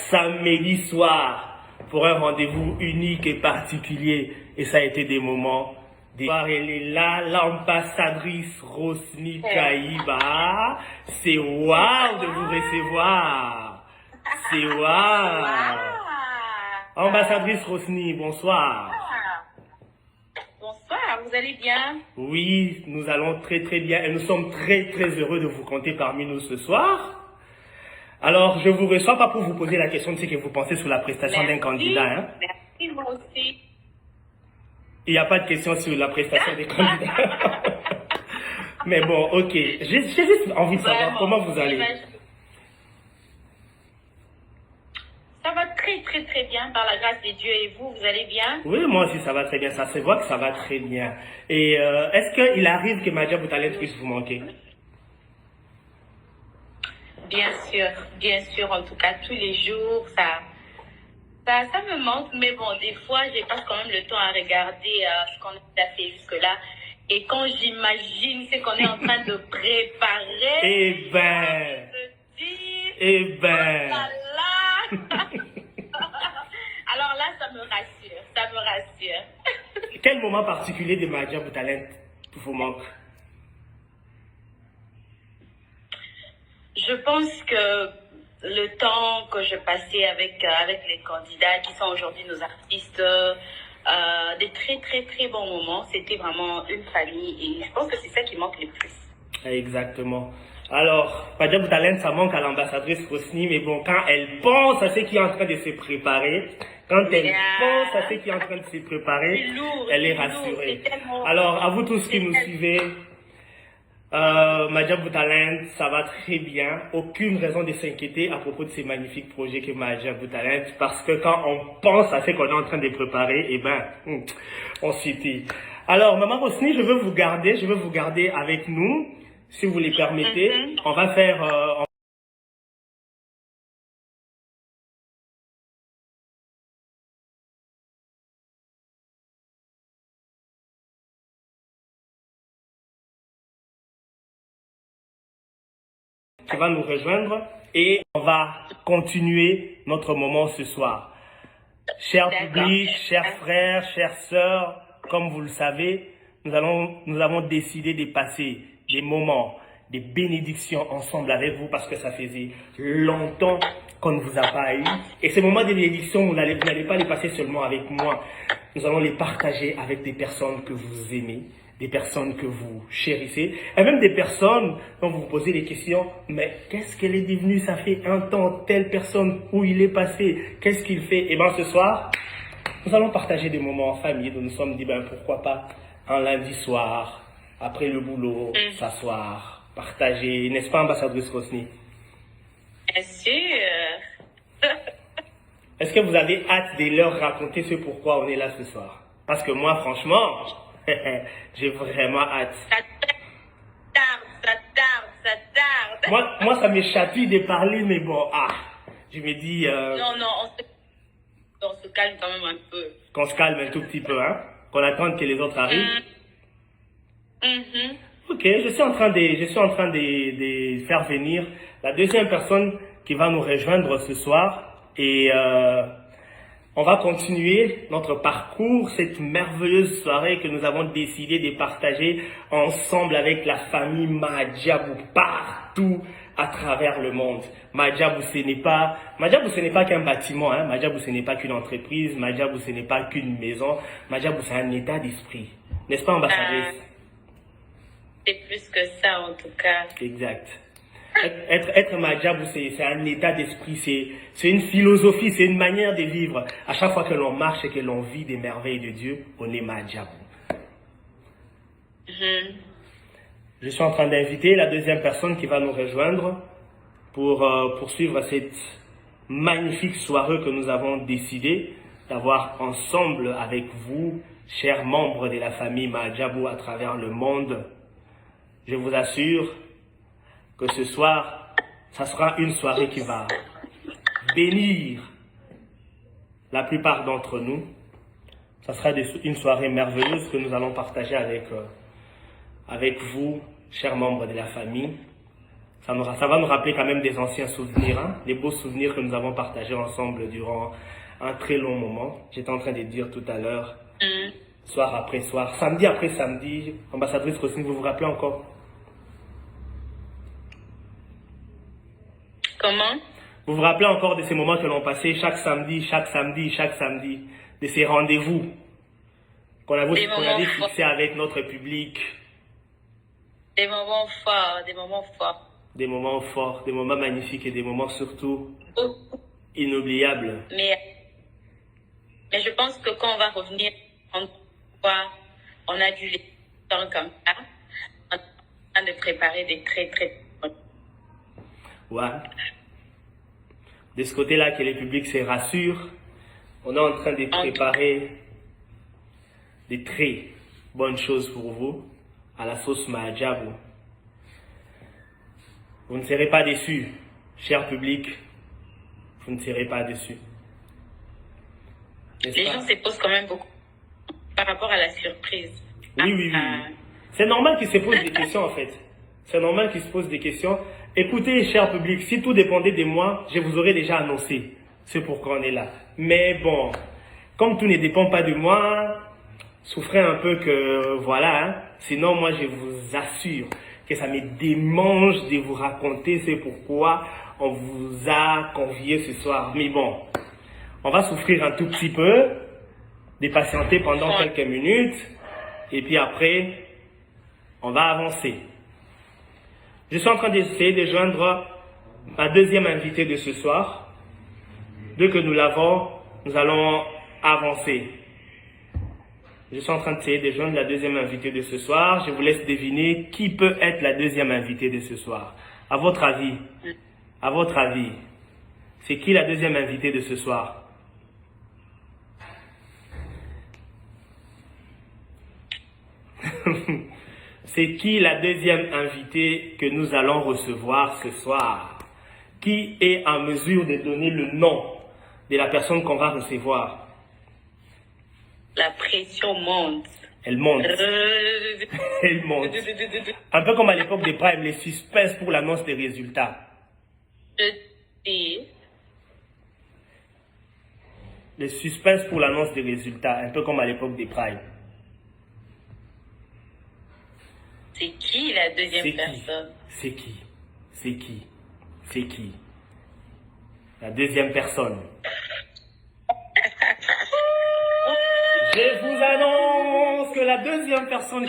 samedi soir pour un rendez-vous unique et particulier. Et ça a été des moments. Elle est là, l'ambassadrice Rosny Kaïba. C'est waouh de vous recevoir. C'est waouh. Ambassadrice Rosny, bonsoir. Bonsoir, vous allez bien? Oui, nous allons très bien et nous sommes très heureux de vous compter parmi nous ce soir. Alors, je vous reçois pas pour vous poser la question de ce que vous pensez sur la prestation d'un candidat. Hein? Merci, moi aussi. Il n'y a pas de question sur la prestation des candidats. Mais bon, ok. J'ai juste envie de savoir comment vous allez. Ça va très bien par la grâce de Dieu. Et vous allez bien? Oui, moi aussi ça va très bien. Ça se voit que ça va très bien. Et est-ce qu'il arrive que Madja Boutaleb puisse vous manquer? Bien sûr. En tout cas, tous les jours, ça me manque. Mais bon, des fois, je passe quand même le temps à regarder ce qu'on a fait jusque-là. Et quand j'imagine ce qu'on est en train de préparer, eh ben, alors là, ça me rassure. Quel moment particulier de Madja Boutaleb vous manque? Je pense que le temps que je passais avec les candidats qui sont aujourd'hui nos artistes, des très bons moments. C'était vraiment une famille et je pense que c'est ça qui manque le plus. Exactement. Alors, Madja Boutaleb, ça manque à l'ambassadrice Rosny, mais bon, quand elle pense à ce qui est en train de se préparer, elle est rassurée. Alors, à vous tous qui nous suivez, Madja Boutaleb, ça va très bien. Aucune raison de s'inquiéter à propos de ces magnifiques projets que Madja Boutaleb, parce que quand on pense à ce qu'on est en train de préparer, eh ben, on s'y dit. Alors, Maman Rosny, je veux vous garder avec nous, si vous les permettez. On va faire... qui va nous rejoindre et on va continuer notre moment ce soir. Cher public, chers frères, chères sœurs, comme vous le savez, nous avons décidé de passer des moments, des bénédictions ensemble avec vous parce que ça faisait longtemps qu'on ne vous a pas eu. Et ces moments de bénédiction, vous n'allez pas les passer seulement avec moi. Nous allons les partager avec des personnes que vous aimez, des personnes que vous chérissez, et même des personnes dont vous vous posez des questions, mais qu'est-ce qu'elle est devenue? Ça fait un temps, telle personne, où il est passé, qu'est-ce qu'il fait? Et bien ce soir, nous allons partager des moments en famille, dont nous nous sommes dit, ben pourquoi pas un lundi soir, après le boulot, s'asseoir, partager, n'est-ce pas, ambassadrice Rosny? Bien sûr. Est-ce que vous avez hâte de leur raconter ce pourquoi on est là ce soir? Parce que moi, franchement, j'ai vraiment hâte. Ça tarde. Moi, ça me chatouille de parler, mais bon, je me dis... Non, on se calme quand même un peu. Qu'on se calme un tout petit peu, hein? Qu'on attende que les autres arrivent. Ok, je suis en train de faire venir la deuxième personne qui va nous rejoindre ce soir. Et on va continuer notre parcours, cette merveilleuse soirée que nous avons décidé de partager ensemble avec la famille Madjabou partout à travers le monde. Madjabou, ce n'est pas qu'un bâtiment, hein. Madjabou, ce n'est pas qu'une entreprise. Madjabou, ce n'est pas qu'une maison. Madjabou, c'est un état d'esprit. N'est-ce pas, ambassadrice? C'est plus que ça, en tout cas. Exact. Être Madjabou, c'est un état d'esprit, c'est une philosophie, c'est une manière de vivre. À chaque fois que l'on marche et que l'on vit des merveilles de Dieu, on est Madjabou. Je suis en train d'inviter la deuxième personne qui va nous rejoindre pour poursuivre cette magnifique soirée que nous avons décidé d'avoir ensemble avec vous, chers membres de la famille Madjabou à travers le monde. Je vous assure que ce soir, ça sera une soirée qui va bénir la plupart d'entre nous. Ça sera une soirée merveilleuse que nous allons partager avec vous, chers membres de la famille. Ça va nous rappeler quand même des anciens souvenirs, hein, des beaux souvenirs que nous avons partagés ensemble durant un très long moment. J'étais en train de dire tout à l'heure, soir après soir, samedi après samedi. Ambassadrice Rosine, vous vous rappelez encore? Comment? Vous vous rappelez encore de ces moments que l'on passait chaque samedi, de ces rendez-vous qu'on avait fixés avec notre public? Des moments forts, des moments forts. Des moments forts, des moments magnifiques et des moments surtout inoubliables. Mais je pense que quand on va revenir en fois, on a dû les temps comme ça, en train de préparer des très très. Ouais. De ce côté-là, que les publics se rassurent, on est en train de préparer des très bonnes choses pour vous à la sauce Mahadjabou. Vous ne serez pas déçus, cher public. Vous ne serez pas déçus. Les gens se posent quand même beaucoup par rapport à la surprise. Oui. C'est normal qu'ils se posent des questions en fait. C'est normal qu'ils se posent des questions. Écoutez, cher public, si tout dépendait de moi, je vous aurais déjà annoncé. C'est pourquoi on est là. Mais bon, comme tout ne dépend pas de moi, souffrez un peu que voilà. Hein. Sinon, moi, je vous assure que ça me démange de vous raconter c'est pourquoi on vous a convié ce soir. Mais bon, on va souffrir un tout petit peu, de patienter pendant quelques minutes, et puis après, on va avancer. Je suis en train d'essayer de joindre ma deuxième invitée de ce soir. Dès que nous l'avons, nous allons avancer. Je suis en train d'essayer de joindre la deuxième invitée de ce soir. Je vous laisse deviner qui peut être la deuxième invitée de ce soir. À votre avis, c'est qui la deuxième invitée de ce soir? C'est qui la deuxième invitée que nous allons recevoir ce soir? Qui est en mesure de donner le nom de la personne qu'on va recevoir? La pression monte. Elle monte. Elle monte. Un peu comme à l'époque des primes, les suspens pour l'annonce des résultats. Je dis. Les suspens pour l'annonce des résultats, un peu comme à l'époque des primes. C'est qui la deuxième personne? C'est qui? La deuxième personne. Je vous annonce que la deuxième personne